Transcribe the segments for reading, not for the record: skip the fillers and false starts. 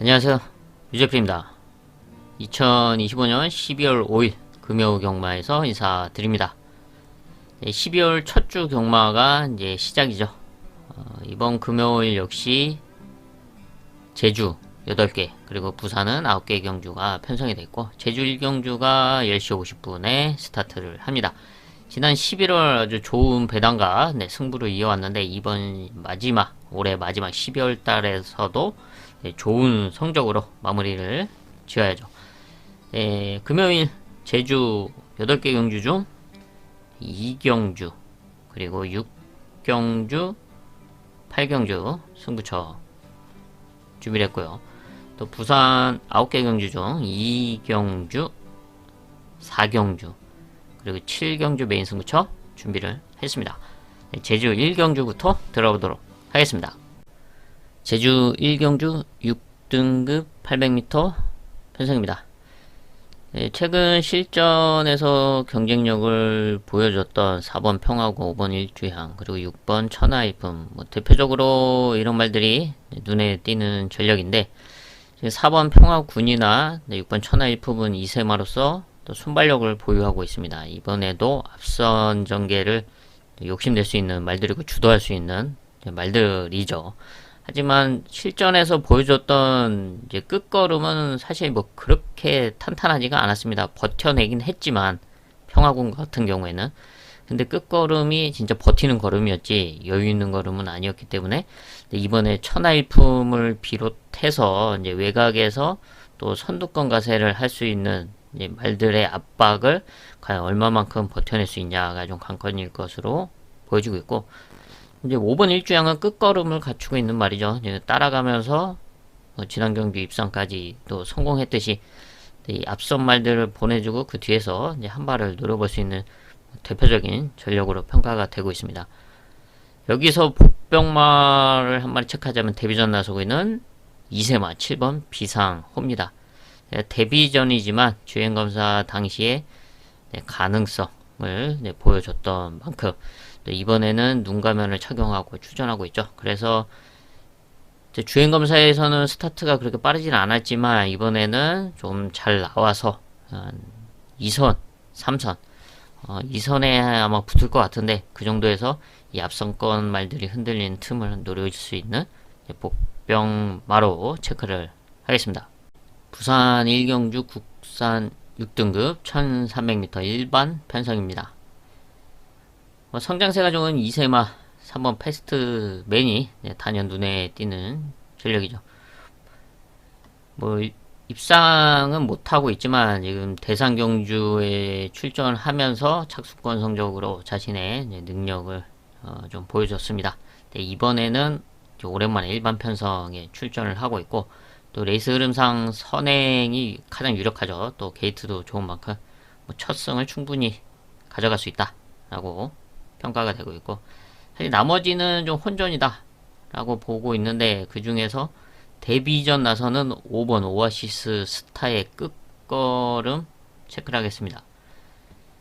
안녕하세요. 유재필입니다. 2025년 12월 5일 금요 경마에서 인사드립니다. 12월 첫 주 경마가 이제 시작이죠. 이번 금요일 역시 제주 8개 그리고 부산은 9개 경주가 편성이 됐고 제주 1경주가 10시 50분에 스타트를 합니다. 지난 11월 아주 좋은 배당과 승부를 이어왔는데 이번 마지막 올해 마지막 12월 달에서도 좋은 성적으로 마무리를 지어야죠. 금요일 제주 8개 경주 중 2경주 그리고 6경주 8경주 승부처 준비를 했고요. 또 부산 9개 경주 중 2경주 4경주 그리고 7경주 메인 승부처 준비를 했습니다. 제주 1경주부터 들어보도록 하겠습니다. 제주 1경주 6등급 800m 편성입니다. 최근 실전에서 경쟁력을 보여줬던 4번 평화고 5번 일주향 그리고 6번 천하일품 대표적으로 이런 말들이 눈에 띄는 전력인데 4번 평화군이나 6번 천하일품은 2세마로서 또 순발력을 보유하고 있습니다. 이번에도 앞선 전개를 욕심낼 수 있는 말들이고 주도할 수 있는 말들이죠. 하지만 실전에서 보여줬던 이제 끝걸음은 사실 그렇게 탄탄하지가 않았습니다. 버텨내긴 했지만 평화군 같은 경우에는 근데 끝걸음이 진짜 버티는 걸음이었지 여유 있는 걸음은 아니었기 때문에 이번에 천하일품을 비롯해서 이제 외곽에서 또 선두권 가세를 할 수 있는 이제 말들의 압박을 과연 얼마만큼 버텨낼 수 있냐가 좀 관건일 것으로 보여지고 있고 이제 5번 일주향은 끝걸음을 갖추고 있는 말이죠. 이제 따라가면서 지난 경주 입상까지 또 성공했듯이 이 앞선 말들을 보내주고 그 뒤에서 이제 한 발을 노려볼 수 있는 대표적인 전력으로 평가가 되고 있습니다. 여기서 복병마를 한 마리 체크하자면 데뷔전 나서고 있는 2세마 7번 비상호입니다. 데뷔전이지만 주행검사 당시에 가능성을 보여줬던 만큼 이번에는 눈가면을 착용하고 출전하고 있죠. 그래서 주행검사에서는 스타트가 그렇게 빠르진 않았지만 이번에는 좀 잘 나와서 2선, 3선 2선에 아마 붙을 것 같은데 그 정도에서 이 앞선권 말들이 흔들리는 틈을 노려줄 수 있는 복병마로 체크를 하겠습니다. 부산 1경주 국산 6등급 1300m 일반 편성입니다. 성장세가 좋은 2세마 3번 패스트맨이 단연 눈에 띄는 전력이죠. 입상은 못하고 있지만 지금 대상경주에 출전하면서 착수권 성적으로 자신의 능력을 좀 보여줬습니다. 이번에는 오랜만에 일반 편성에 출전을 하고 있고 또 레이스 흐름상 선행이 가장 유력하죠. 또 게이트도 좋은 만큼 첫 승을 충분히 가져갈 수 있다 라고 평가가 되고 있고 사실 나머지는 좀 혼전이다 라고 보고 있는데 그 중에서 데뷔전 나서는 5번 오아시스 스타의 끝걸음 체크를 하겠습니다.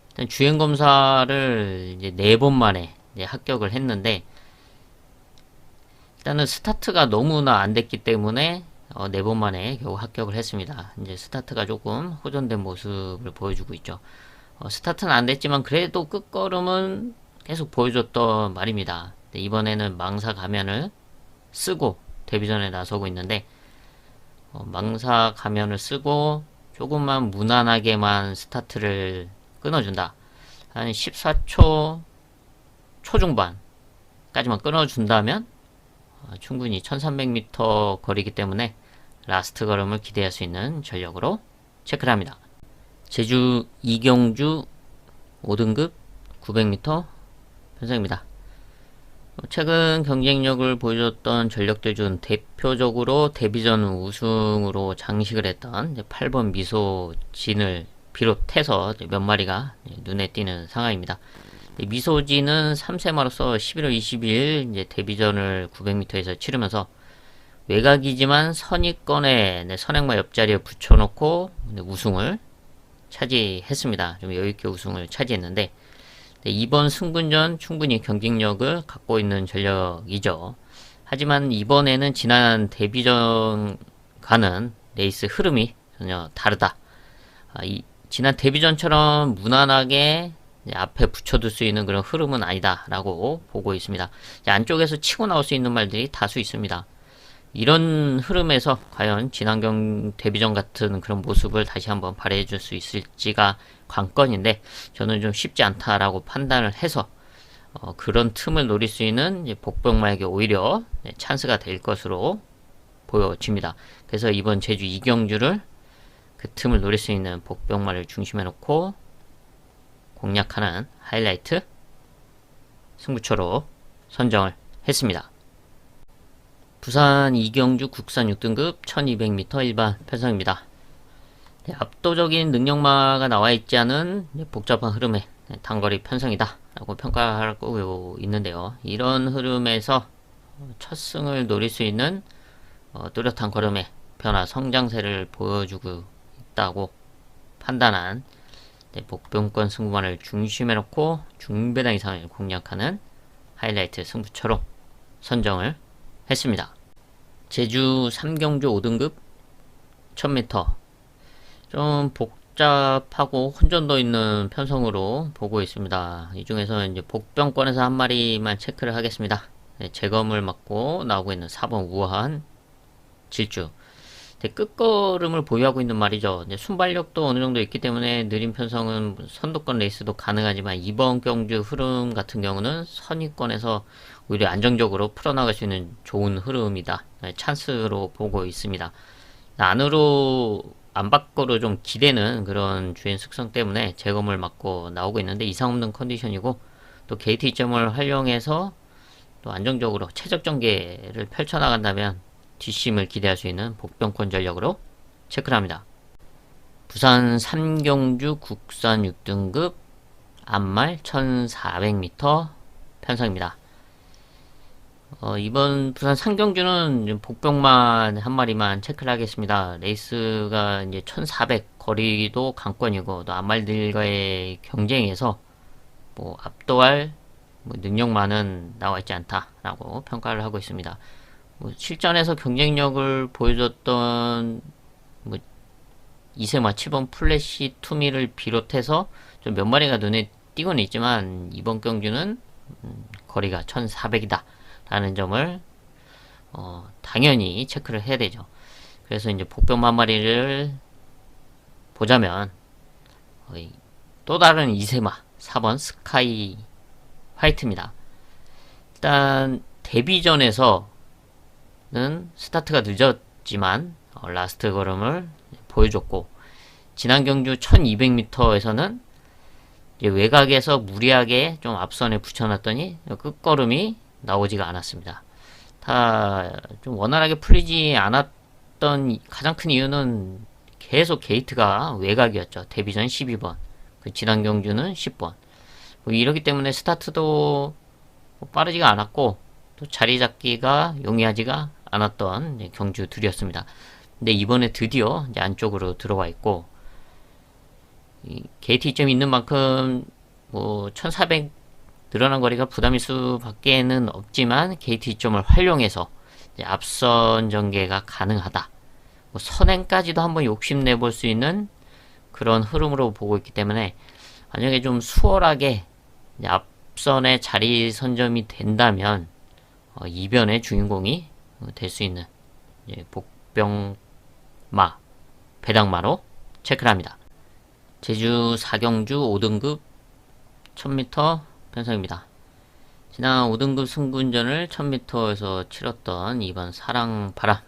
일단 주행검사를 이제 4번 만에 이제 합격을 했는데 일단은 스타트가 너무나 안 됐기 때문에 4번 만에 겨우 합격을 했습니다. 이제 스타트가 조금 호전된 모습을 보여주고 있죠. 스타트는 안 됐지만 그래도 끝걸음은 계속 보여줬던 말입니다. 이번에는 망사 가면을 쓰고 데뷔전에 나서고 있는데 망사 가면을 쓰고 조금만 무난하게만 스타트를 끊어준다. 한 14초 초중반까지만 끊어준다면 충분히 1300m 거리기 때문에 라스트 걸음을 기대할 수 있는 전력으로 체크를 합니다. 제주 2경주 5등급 900m 편성입니다. 최근 경쟁력을 보여줬던 전력들 중 대표적으로 데뷔전 우승으로 장식을 했던 8번 미소진을 비롯해서 몇 마리가 눈에 띄는 상황입니다. 미소진은 3세마로서 11월 22일 이제 데뷔전을 900m에서 치르면서 외곽이지만 선입권에 선행마 옆자리에 붙여놓고 우승을 차지했습니다. 좀 여유있게 우승을 차지했는데 이번 승분전 충분히 경쟁력을 갖고 있는 전력이죠. 하지만 이번에는 지난 데뷔전 가는 레이스 흐름이 전혀 다르다. 지난 데뷔전처럼 무난하게 앞에 붙여둘 수 있는 그런 흐름은 아니다 라고 보고 있습니다. 안쪽에서 치고 나올 수 있는 말들이 다수 있습니다. 이런 흐름에서 과연 지난 데뷔전 같은 그런 모습을 다시 한번 발휘해 줄 수 있을지가 관건인데, 저는 좀 쉽지 않다라고 판단을 해서 그런 틈을 노릴 수 있는 복병마에게 오히려 찬스가 될 것으로 보여집니다. 그래서 이번 제주 2경주를 그 틈을 노릴 수 있는 복병마를 중심에 놓고 공략하는 하이라이트 승부처로 선정을 했습니다. 부산 2경주 국산 6등급 1200m 일반 편성입니다. 압도적인 능력마가 나와 있지 않은 복잡한 흐름의 단거리 편성이다 라고 평가하고 있는데요. 이런 흐름에서 첫 승을 노릴 수 있는 뚜렷한 걸음의 변화 성장세를 보여주고 있다고 판단한 복병권 승부만을 중심에 놓고 중배당 이상을 공략하는 하이라이트 승부처로 선정을 했습니다. 제주 3경주 5등급 1000m 좀 복잡하고 혼전도 있는 편성으로 보고 있습니다. 이 중에서 이제 복병권에서 한 마리만 체크를 하겠습니다. 재검을 맞고 나오고 있는 4번 우아한 질주. 끝걸음을 보유하고 있는 말이죠. 순발력도 어느 정도 있기 때문에 느린 편성은 선두권 레이스도 가능하지만, 이번 경주 흐름 같은 경우는 선위권에서 오히려 안정적으로 풀어나갈 수 있는 좋은 흐름이다. 찬스로 보고 있습니다. 안 밖으로 좀 기대는 그런 주행 특성 때문에 재검을 맞고 나오고 있는데, 이상 없는 컨디션이고, 또 게이트 이점을 활용해서 또 안정적으로 최적 전개를 펼쳐나간다면 뒷심을 기대할 수 있는 복병권 전력으로 체크를 합니다. 부산 3경주 국산 6등급 앞말 1400m 편성입니다. 이번 부산 3경주는 복병만 한 마리만 체크를 하겠습니다. 레이스가 이제 1400 거리도 관건이고, 또 앞말들과의 경쟁에서 압도할 능력만은 나와 있지 않다라고 평가를 하고 있습니다. 실전에서 경쟁력을 보여줬던 이세마 7번 플래시 투미를 비롯해서 좀 몇 마리가 눈에 띄고는 있지만, 이번 경주는 거리가 1400이다 라는 점을 당연히 체크를 해야 되죠. 그래서 이제 복병 한 마리를 보자면 또 다른 이세마 4번 스카이 화이트입니다. 일단 데뷔전에서 스타트가 늦었지만 라스트 걸음을 보여줬고, 지난 경주 1200m에서는 외곽에서 무리하게 좀 앞선에 붙여놨더니 끝걸음이 나오지가 않았습니다. 다 좀 원활하게 풀리지 않았던 가장 큰 이유는 계속 게이트가 외곽이었죠. 데뷔전 12번, 지난 경주는 10번. 이러기 때문에 스타트도 빠르지가 않았고, 또 자리 잡기가 용이하지가 않았던 경주들이었습니다. 근데 이번에 드디어 이제 안쪽으로 들어와 있고, 게이트 이점이 있는 만큼 1400 늘어난 거리가 부담일 수밖에는 없지만, 게이트 이점을 활용해서 이제 앞선 전개가 가능하다. 선행까지도 한번 욕심내볼 수 있는 그런 흐름으로 보고 있기 때문에, 만약에 좀 수월하게 앞선에 자리 선점이 된다면 이변의 주인공이 될 수 있는 복병마, 배당마로 체크를 합니다. 제주 4경주 5등급 1000m 편성입니다. 지난 5등급 승군전을 1000m에서 치렀던 이번 사랑바람,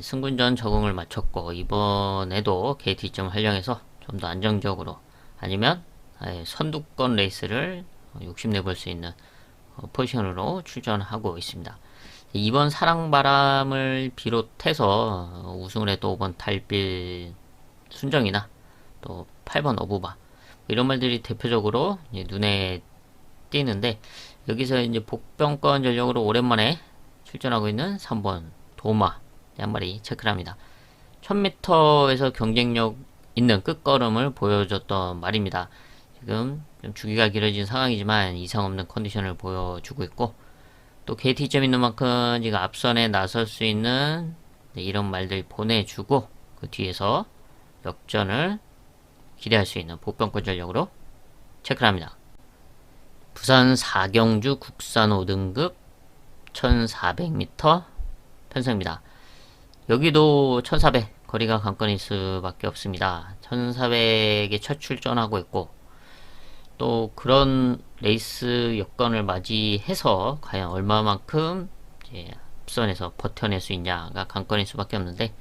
승군전 적응을 마쳤고, 이번에도 게이트 이점을 활용해서 좀 더 안정적으로, 아니면 선두권 레이스를 욕심내볼 수 있는 포지션으로 출전하고 있습니다. 이번 사랑바람을 비롯해서 우승을 해도 5번 달빌 순정이나 또 8번 어부바, 이런 말들이 대표적으로 눈에 띄는데, 여기서 이제 복병권 전력으로 오랜만에 출전하고 있는 3번 도마 한 마리 체크를 합니다. 1000m에서 경쟁력 있는 끝걸음을 보여줬던 말입니다. 지금 좀 주기가 길어진 상황이지만 이상 없는 컨디션을 보여주고 있고, 또 게이트 이점 있는 만큼 지금 앞선에 나설 수 있는 네, 이런 말들 보내주고 그 뒤에서 역전을 기대할 수 있는 복병권 전력으로 체크를 합니다. 부산 4경주 국산 5등급 1400m 편성입니다. 여기도 1400 거리가 관건일 수밖에 없습니다. 1400에 첫 출전하고 있고 또 그런 레이스 여건을 맞이해서 과연 얼마만큼 이제 앞선에서 버텨낼 수 있냐가 관건일 수밖에 없는데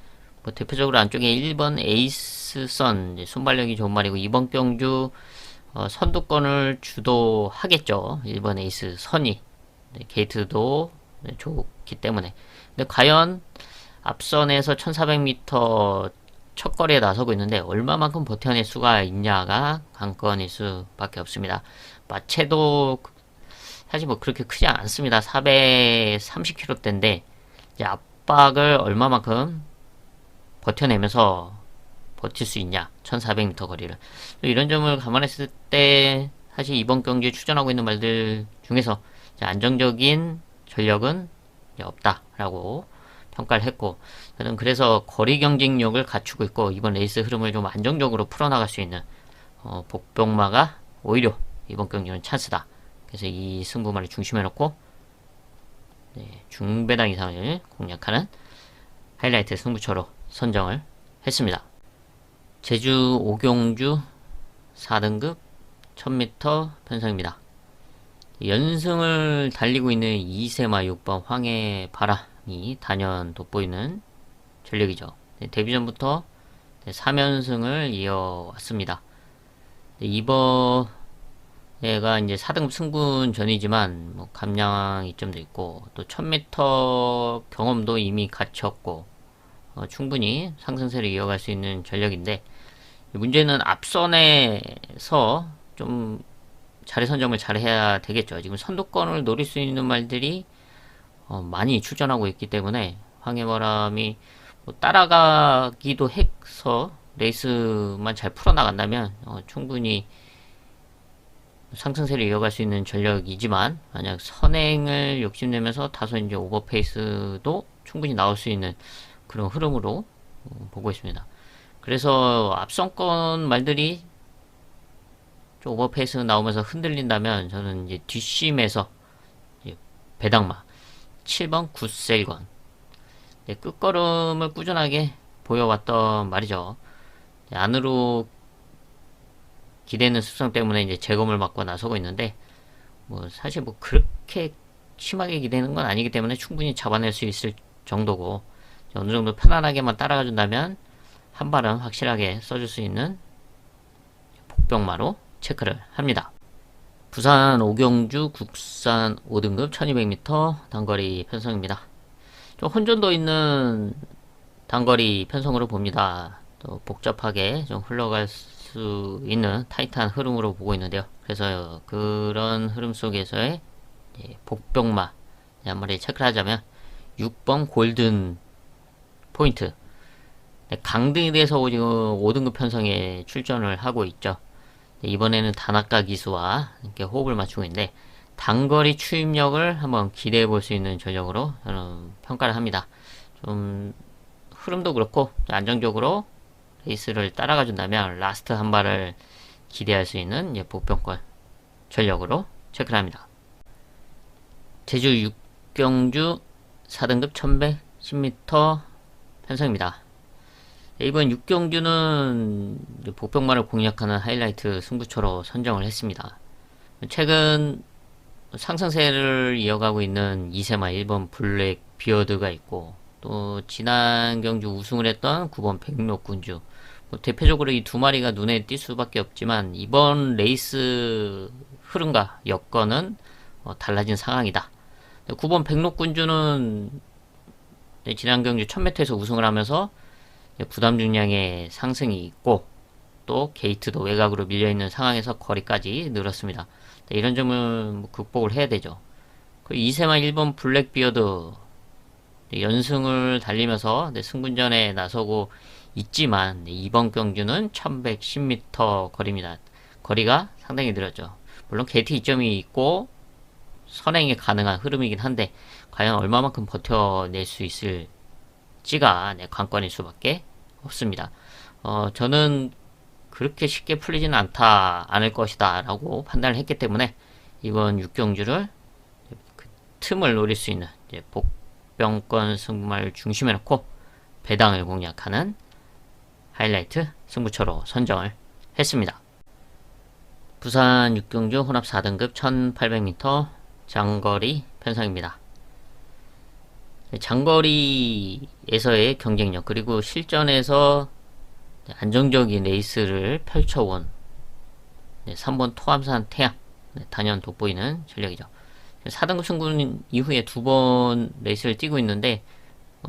뭐 대표적으로 안쪽에 1번 에이스선 순발력이 좋은 말이고 2번 경주 선두권을 주도하겠죠. 1번 에이스 선이 게이트도 좋기 때문에 근데 과연 앞선에서 1400m 첫 거리에 나서고 있는데 얼마만큼 버텨낼 수가 있냐가 관건일 수밖에 없습니다. 마체도 사실 뭐 그렇게 크지 않습니다. 430km대인데 이제 압박을 얼마만큼 버텨내면서 버틸 수 있냐 1400m 거리를 이런 점을 감안했을 때 사실 이번 경기에 출전하고 있는 말들 중에서 안정적인 전력은 없다라고 평가를 했고 저는 그래서 거리 경쟁력을 갖추고 있고 이번 레이스 흐름을 좀 안정적으로 풀어나갈 수 있는 복병마가 오히려 이번 경기는 찬스다. 그래서 이 승부만을 중심에 놓고 중배당 이상을 공략하는 하이라이트 승부처로 선정을 했습니다. 제주 5경주 4등급 1000m 편성입니다. 연승을 달리고 있는 2세마 6번 황해바람이 단연 돋보이는 전력이죠. 데뷔전부터 3연승을 이어왔습니다. 이번에가 이제 4등급 승분전이지만 뭐 감량 이점도 있고 또 1000m 경험도 이미 갖췄고 충분히 상승세를 이어갈 수 있는 전력인데 문제는 앞선에서 좀 자리 선점을 잘 해야 되겠죠. 지금 선두권을 노릴 수 있는 말들이 많이 출전하고 있기 때문에 황해바람이 뭐 따라가기도 해서 레이스만 잘 풀어나간다면 충분히 상승세를 이어갈 수 있는 전력이지만 만약 선행을 욕심내면서 다소 이제 오버페이스도 충분히 나올 수 있는 그런 흐름으로 보고 있습니다. 그래서 앞선권 말들이 좀 오버페이스 나오면서 흔들린다면 저는 이제 뒷심에서 이제 배당마 7번 굿셀건 끝걸음을 꾸준하게 보여왔던 말이죠. 안으로 기대는 습성 때문에 이제 재검을 맞고 나서고 있는데 뭐 사실 뭐 그렇게 심하게 기대는 건 아니기 때문에 충분히 잡아낼 수 있을 정도고 어느 정도 편안하게만 따라가 준다면 한 발은 확실하게 써줄 수 있는 복병마로 체크를 합니다. 부산 5경주 국산 5등급 1200m 단거리 편성입니다. 좀 혼전도 있는 단거리 편성으로 봅니다. 또 복잡하게 좀 흘러갈 수 있는 타이트한 흐름으로 보고 있는데요. 그래서 그런 흐름 속에서의 복병마 한마디 체크를 하자면 6번 골든 포인트 강등이 돼서 지금 5등급 편성에 출전을 하고 있죠. 이번에는 단아까 기수와 이렇게 호흡을 맞추고 있는데 단거리 추임력을 한번 기대해 볼 수 있는 전력으로 저는 평가를 합니다. 좀 흐름도 그렇고 안정적으로 레이스를 따라가 준다면 라스트 한 발을 기대할 수 있는 복병권 전력으로 체크를 합니다. 제주 6경주 4등급 1110m 편성입니다. 이번 6경주는 복병마를 공략하는 하이라이트 승부처로 선정을 했습니다. 최근 상승세를 이어가고 있는 2세마 1번 블랙 비어드가 있고 또 지난 경주 우승을 했던 9번 백록군주 대표적으로 이 두 마리가 눈에 띌 수밖에 없지만 이번 레이스 흐름과 여건은 달라진 상황이다. 9번 백록군주는 지난 경주 1000m에서 우승을 하면서 부담 중량의 상승이 있고 또 게이트도 외곽으로 밀려있는 상황에서 거리까지 늘었습니다. 이런 점을 극복을 해야 되죠. 그 2세마 1번 블랙비어드 연승을 달리면서 승분전에 나서고 있지만 이번 경주는 1110m 거리입니다. 거리가 상당히 늘었죠. 물론 게이트 이점이 있고 선행이 가능한 흐름이긴 한데 과연 얼마만큼 버텨낼 수 있을 찌가 관건일 수밖에 없습니다. 저는 그렇게 쉽게 풀리지는 않을 것이다 라고 판단을 했기 때문에 이번 6경주를 그 틈을 노릴 수 있는 복병권 승부를 중심에 놓고 배당을 공략하는 하이라이트 승부처로 선정을 했습니다. 부산 6경주 혼합 4등급 1800m 장거리 편성입니다. 장거리에서의 경쟁력 그리고 실전에서 안정적인 레이스를 펼쳐온 3번 토암산 태양 단연 돋보이는 전력이죠. 4등급 승군 이후에 2번 레이스를 뛰고 있는데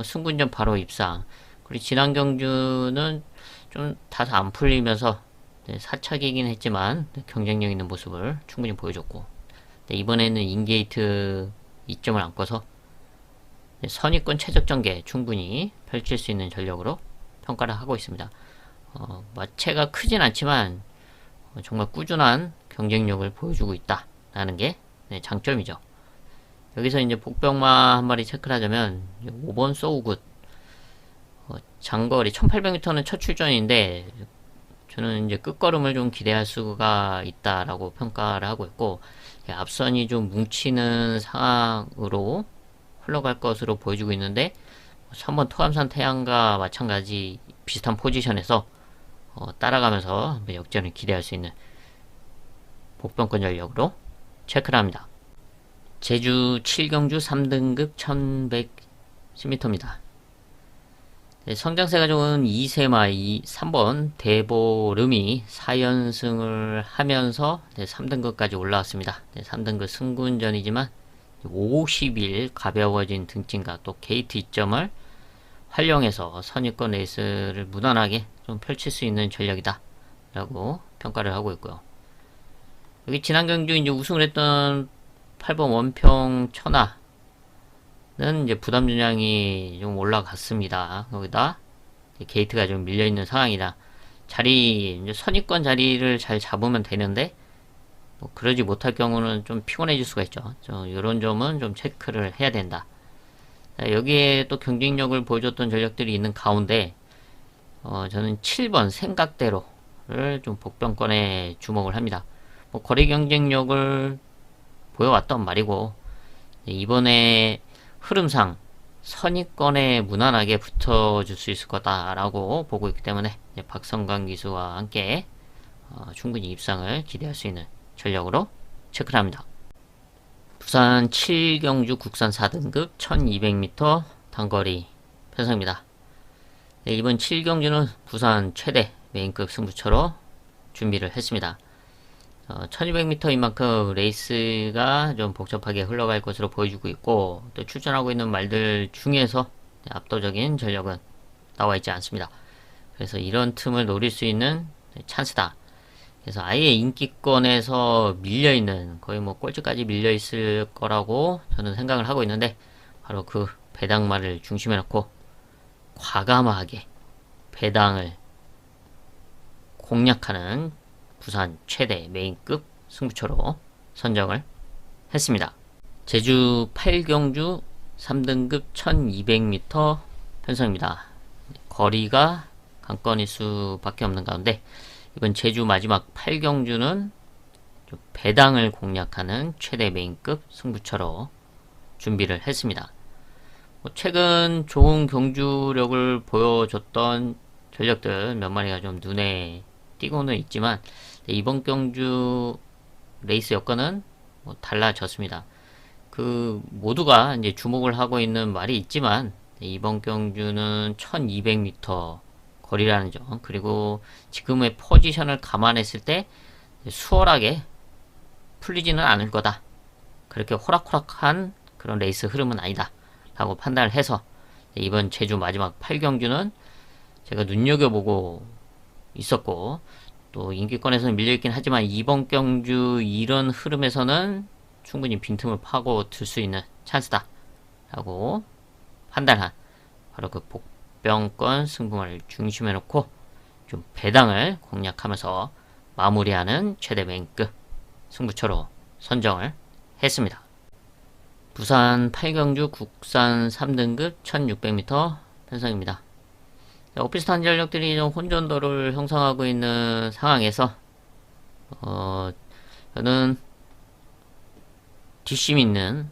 승군전 바로 입상. 그리고 지난 경주는 좀 다소 안 풀리면서 사착이긴 했지만 경쟁력 있는 모습을 충분히 보여줬고 이번에는 인게이트 2점을 안고서 선입권 최적 전개 충분히 펼칠 수 있는 전력으로 평가를 하고 있습니다. 마체가 크진 않지만 정말 꾸준한 경쟁력을 보여주고 있다라는 게 장점이죠. 여기서 이제 복병마 한 마리 체크를 하자면 5번 소우굿 장거리 1800m는 첫 출전인데 저는 이제 끝걸음을 좀 기대할 수가 있다라고 평가를 하고 있고 앞선이 좀 뭉치는 상황으로 흘러갈 것으로 보여주고 있는데 3번 토암산 태양과 마찬가지 비슷한 포지션에서 따라가면서 역전을 기대할 수 있는 복병권 전력으로 체크를 합니다. 제주 7경주 3등급 1110m입니다. 성장세가 좋은 2세마 3번 대보름이 4연승을 하면서 3등급까지 올라왔습니다. 3등급 승군전이지만 50일 가벼워진 등짐과 또 게이트 2점을 활용해서 선입권 레이스를 무난하게 좀 펼칠 수 있는 전력이다 라고 평가를 하고 있고요. 여기 지난 경주 이제 우승을 했던 8번 원평 천하는 이제 부담 전량이 좀 올라갔습니다. 거기다 게이트가 좀 밀려있는 상황이라 이제 선입권 자리를 잘 잡으면 되는데 그러지 못할 경우는 좀 피곤해질 수가 있죠. 이런 점은 좀 체크를 해야 된다. 여기에 또 경쟁력을 보여줬던 전력들이 있는 가운데 저는 7번 생각대로를 좀 복병권에 주목을 합니다. 거리 경쟁력을 보여왔던 말이고 이번에 흐름상 선입권에 무난하게 붙어줄 수 있을 거다라고 보고 있기 때문에 박성광 기수와 함께 충분히 입상을 기대할 수 있는 전력으로 체크를 합니다. 부산 7경주 국산 4등급 1200m 단거리 편성입니다. 이번 7경주는 부산 최대 메인급 승부처로 준비를 했습니다. 1200m인 만큼 레이스가 좀 복잡하게 흘러갈 것으로 보여주고 있고 또 출전하고 있는 말들 중에서 압도적인 전력은 나와 있지 않습니다. 그래서 이런 틈을 노릴 수 있는 찬스다. 그래서 아예 인기권에서 밀려있는 거의 꼴찌까지 밀려있을 거라고 저는 생각을 하고 있는데 바로 그 배당말을 중심에 놓고 과감하게 배당을 공략하는 부산 최대 메인급 승부처로 선정을 했습니다. 제주 8경주 3등급 1200m 편성입니다. 거리가 관건일 수밖에 없는 가운데 이번 제주 마지막 8경주는 배당을 공략하는 최대 메인급 승부처로 준비를 했습니다. 최근 좋은 경주력을 보여줬던 전력들 몇 마리가 좀 눈에 띄고는 있지만 이번 경주 레이스 여건은 달라졌습니다. 그 모두가 이제 주목을 하고 있는 말이 있지만 이번 경주는 1200m 거리라는 점 그리고 지금의 포지션을 감안했을 때 수월하게 풀리지는 않을 거다. 그렇게 호락호락한 그런 레이스 흐름은 아니다 라고 판단을 해서 이번 제주 마지막 8경주는 제가 눈여겨보고 있었고 또 인기권에서는 밀려있긴 하지만 이번 경주 이런 흐름에서는 충분히 빈틈을 파고 들 수 있는 찬스다 라고 판단한 바로 그 복병권 승부를 중심에 놓고 좀 배당을 공략하면서 마무리하는 최대 메인급 승부처로 선정을 했습니다. 부산 8경주 국산 3등급 1600m 편성입니다. 오피스탄 전력들이 좀 혼전도를 형성하고 있는 상황에서 저는 뒷심 있는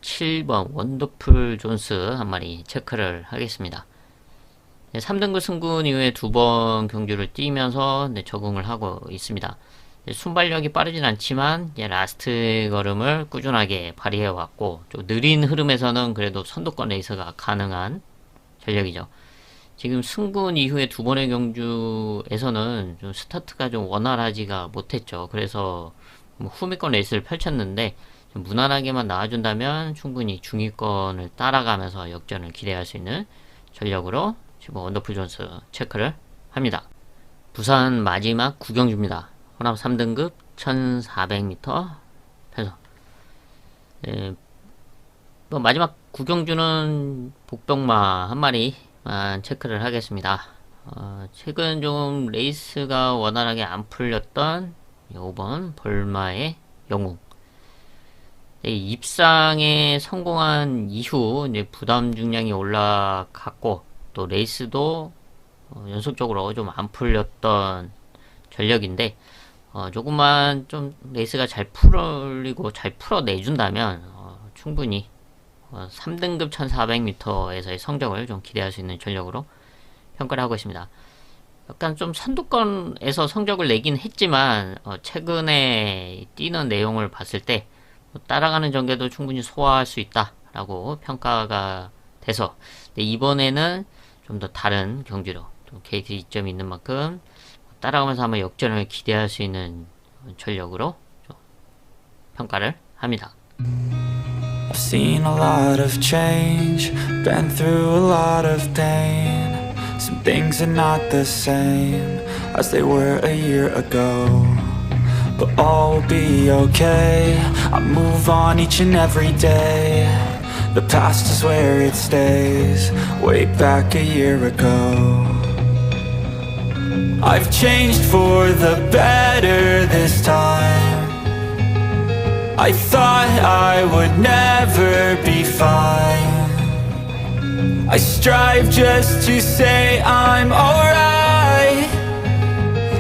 7번 원더풀 존스 한 마리 체크를 하겠습니다. 3등급 승군 이후에 2번 경주를 뛰면서 적응을 하고 있습니다. 순발력이 빠르진 않지만 라스트 걸음을 꾸준하게 발휘해 왔고, 좀 느린 흐름에서는 그래도 선두권 레이스가 가능한 전력이죠. 지금 승군 이후에 2번의 경주에서는 좀 스타트가 좀 원활하지가 못했죠. 그래서 후미권 레이스를 펼쳤는데 좀 무난하게만 나와준다면 충분히 중위권을 따라가면서 역전을 기대할 수 있는 전력으로 지금 원더풀 존스 체크를 합니다. 부산 마지막 9경주입니다. 혼합 3등급 1400m 편성. 마지막 9경주는 복병마 한 마리만 체크를 하겠습니다. 최근 좀 레이스가 원활하게 안 풀렸던 5번 벌마의 영웅. 입상에 성공한 이후 이제 부담 중량이 올라갔고, 또 레이스도 연속적으로 좀 안 풀렸던 전력인데, 조금만 좀 레이스가 잘 풀리고 잘 풀어내준다면 충분히 3등급 1400m에서의 성적을 좀 기대할 수 있는 전력으로 평가를 하고 있습니다. 약간 좀 선두권에서 성적을 내긴 했지만 최근에 뛰는 내용을 봤을 때 따라가는 전개도 충분히 소화할 수 있다라고 평가가 돼서, 이번에는 좀 더 다른 경주로 좀 게이트 이점이 있는 만큼 따라가면서 한번 역전을 기대할 수 있는 전력으로 좀 평가를 합니다. I've seen a lot of change, been through a lot of pain. Some things are not the same as they were a year ago, but all will be okay. I move on each and every day. The past is where it stays, way back a year ago. I've changed for the better this time. I thought I would never be fine. I strive just to say I'm alright,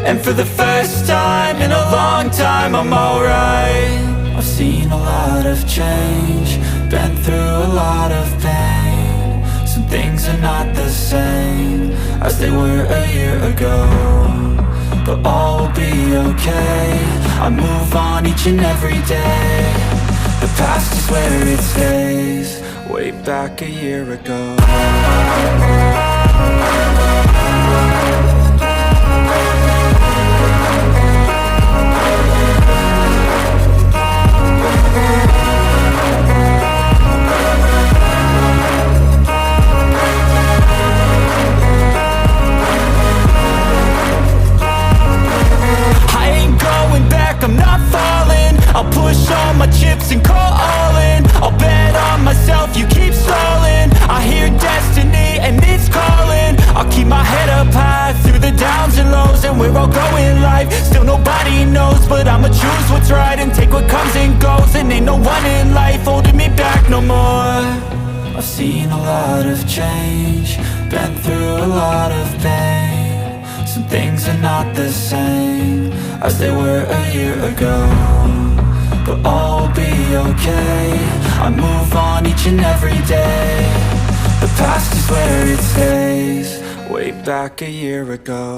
and for the first time in a long time I'm alright. I've seen a lot of change, been through a lot of pain. Some things are not the same as they were a year ago, but all will be okay. I move on each and every day. The past is where it stays, way back a year ago. I'm not falling, I'll push all my chips and call all in. I'll bet on myself, you keep stalling. I hear destiny and it's calling. I'll keep my head up high through the downs and lows, and where I'll go in life, still nobody knows. But I'ma choose what's right and take what comes and goes, and ain't no one in life holding me back no more. I've seen a lot of change, been through a lot of pain. Some things are not the same as they were a year ago, but all will be okay. I move on each and every day. The past is where it stays, way back a year ago.